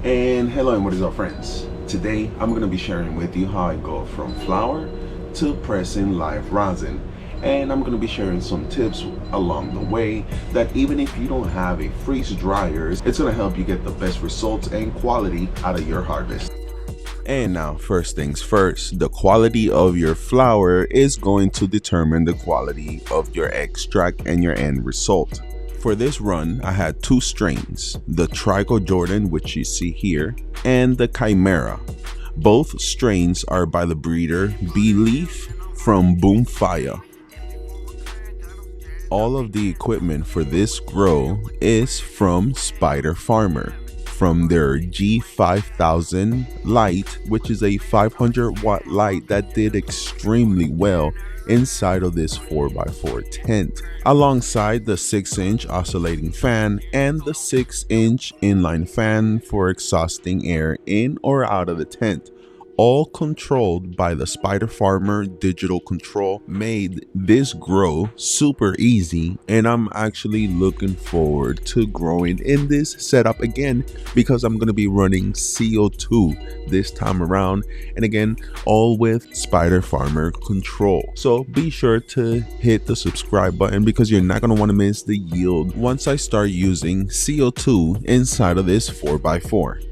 And hello and what is up, friends? Today I'm going to be sharing with you how I go from flour to pressing live rosin, and I'm going to be sharing some tips along the way that even if you don't have a freeze dryer, it's going to help you get the best results and quality out of your harvest. And now, first things first, the quality of your flour is going to determine the quality of your extract and your end result. For this run, I had two strains, the Tricho Jordan, which you see here, and the Chimera. Both strains are by the breeder Beleaf from Boomfiya. All of the equipment for this grow is from Spider Farmer, from their G5000 light, which is a 500-watt light that did extremely well inside of this 4x4 tent, alongside the 6-inch oscillating fan and the 6-inch inline fan for exhausting air in or out of the tent, all controlled by the Spider Farmer digital control. Made this grow super easy, and I'm actually looking forward to growing in this setup again because I'm going to be running CO2 this time around, and again all with Spider Farmer control. So be sure to hit the subscribe button because you're not going to want to miss the yield once I start using CO2 inside of this 4x4.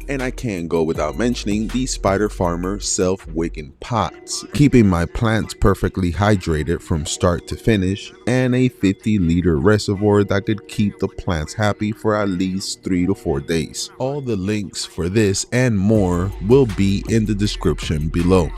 And I can't go without mentioning the Spider Farmer self-wicking pots, keeping my plants perfectly hydrated from start to finish, and a 50-liter reservoir that could keep the plants happy for at least 3 to 4 days. All the links for this and more will be in the description below.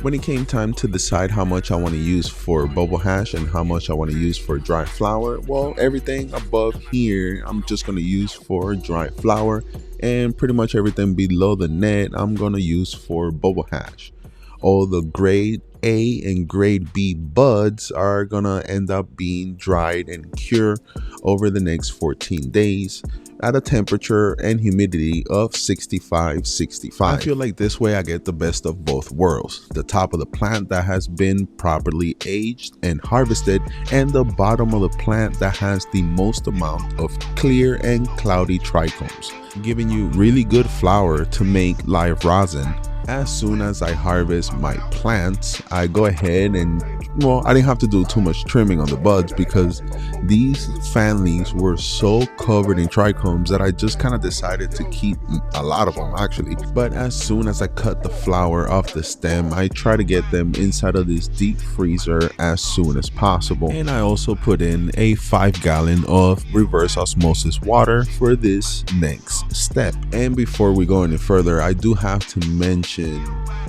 When it came time to decide how much I want to use for bubble hash and how much I want to use for dry flour, well, everything above here I'm just going to use for dry flour, and pretty much everything below the net I'm going to use for bubble hash. All the grade A and grade B buds are going to end up being dried and cured over the next 14 days at a temperature and humidity of 65-65. I feel like this way I get the best of both worlds. The top of the plant that has been properly aged and harvested, and the bottom of the plant that has the most amount of clear and cloudy trichomes, giving you really good flour to make live rosin. As soon as I harvest my plants, I go ahead and, well, I didn't have to do too much trimming on the buds because these fan leaves were so covered in trichomes that I just kind of decided to keep a lot of them actually. But as soon as I cut the flower off the stem, I try to get them inside of this deep freezer as soon as possible. And I also put in a 5-gallon of reverse osmosis water for this next step. And before we go any further, I do have to mention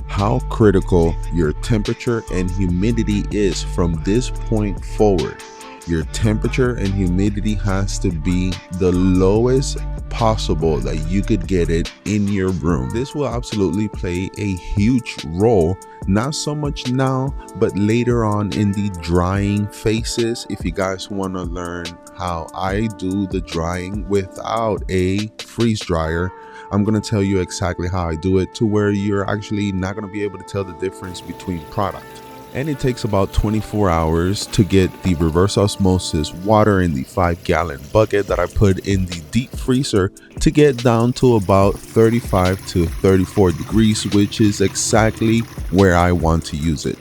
how critical your temperature and humidity is from this point forward. Your temperature and humidity has to be the lowest possible that you could get it in your room. This will absolutely play a huge role, not so much now, but later on in the drying phases. If you guys want to learn how I do the drying without a freeze dryer, I'm going to tell you exactly how I do it to where you're actually not going to be able to tell the difference between product. And it takes about 24 hours to get the reverse osmosis water in the 5-gallon bucket that I put in the deep freezer to get down to about 35 to 34 degrees, which is exactly where I want to use it.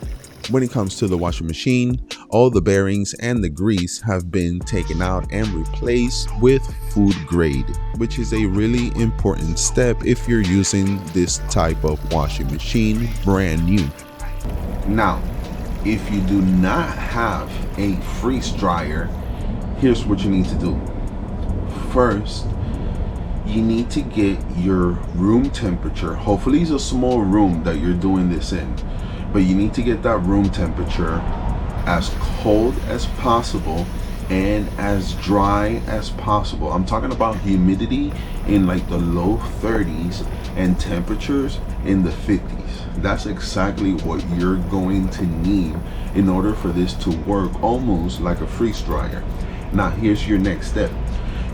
When it comes to the washing machine, all the bearings and the grease have been taken out and replaced with food grade, which is a really important step if you're using this type of washing machine brand new. Now, if you do not have a freeze dryer, here's what you need to do. First, you need to get your room temperature. Hopefully it's a small room that you're doing this in, but you need to get that room temperature as cold as possible and as dry as possible. I'm talking about humidity in like the low 30s and temperatures in the 50s. That's exactly what you're going to need in order for this to work almost like a freeze dryer. Now here's your next step.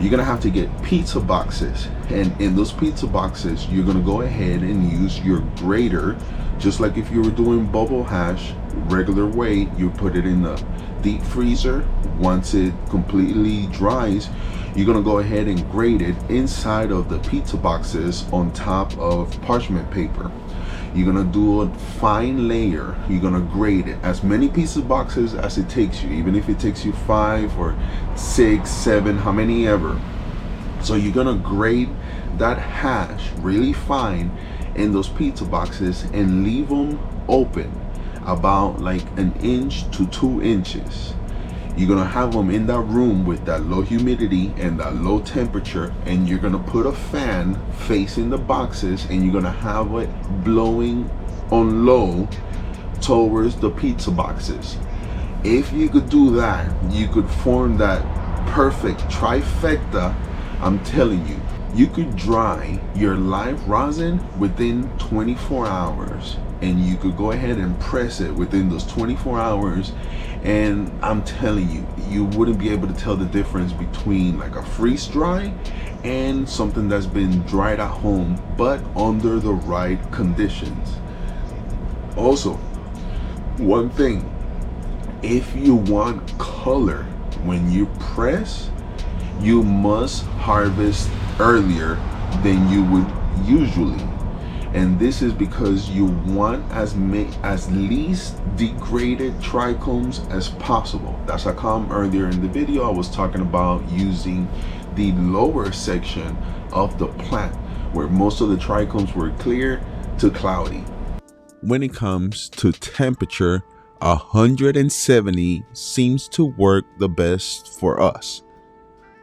You're gonna have to get pizza boxes, and in those pizza boxes you're gonna go ahead and use your grater, just like if you were doing bubble hash regular way. You put it in the deep freezer. Once it completely dries, You're gonna go ahead and grate it inside of the pizza boxes on top of parchment paper. You're gonna do a fine layer. You're gonna grate it as many pizza boxes as it takes you, even if it takes you 5 or 6, 7, how many ever. So you're gonna grate that hash really fine in those pizza boxes and leave them open about like 1 inch to 2 inches. You're gonna have them in that room with that low humidity and that low temperature, and you're gonna put a fan facing the boxes and you're gonna have it blowing on low towards the pizza boxes. If you could do that, you could form that perfect trifecta. I'm telling you, you could dry your live rosin within 24 hours, and you could go ahead and press it within those 24 hours, and I'm telling you, you wouldn't be able to tell the difference between like a freeze dry and something that's been dried at home but under the right conditions. Also, one thing, if you want color when you press, you must harvest earlier than you would usually, and this is because you want as least degraded trichomes as possible. That's how come earlier in the video I was talking about using the lower section of the plant where most of the trichomes were clear to cloudy. When it comes to temperature, 170 seems to work the best for us.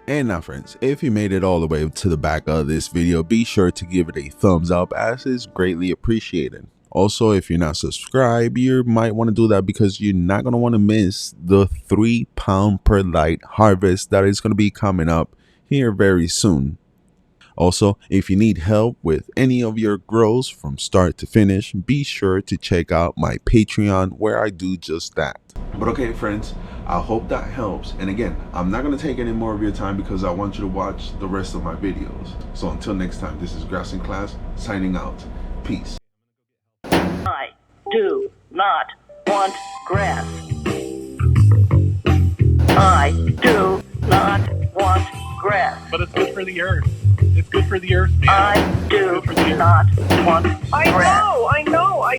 And now friends, if you made it all the way to the back of this video, be sure to give it a thumbs up, as is greatly appreciated. Also, if you're not subscribed, you might want to do that because you're not going to want to miss the 3 pound per light harvest that is going to be coming up here very soon. Also, if you need help with any of your grows from start to finish, be sure to check out my Patreon where I do just that. But okay friends, I hope that helps, and again, I'm not going to take any more of your time because I want you to watch the rest of my videos. So until next time, this is Grass in Class signing out. Peace. I do not want grass. I do not want grass. But it's good for the earth. It's good for the earth, man. I do not want grass. I know.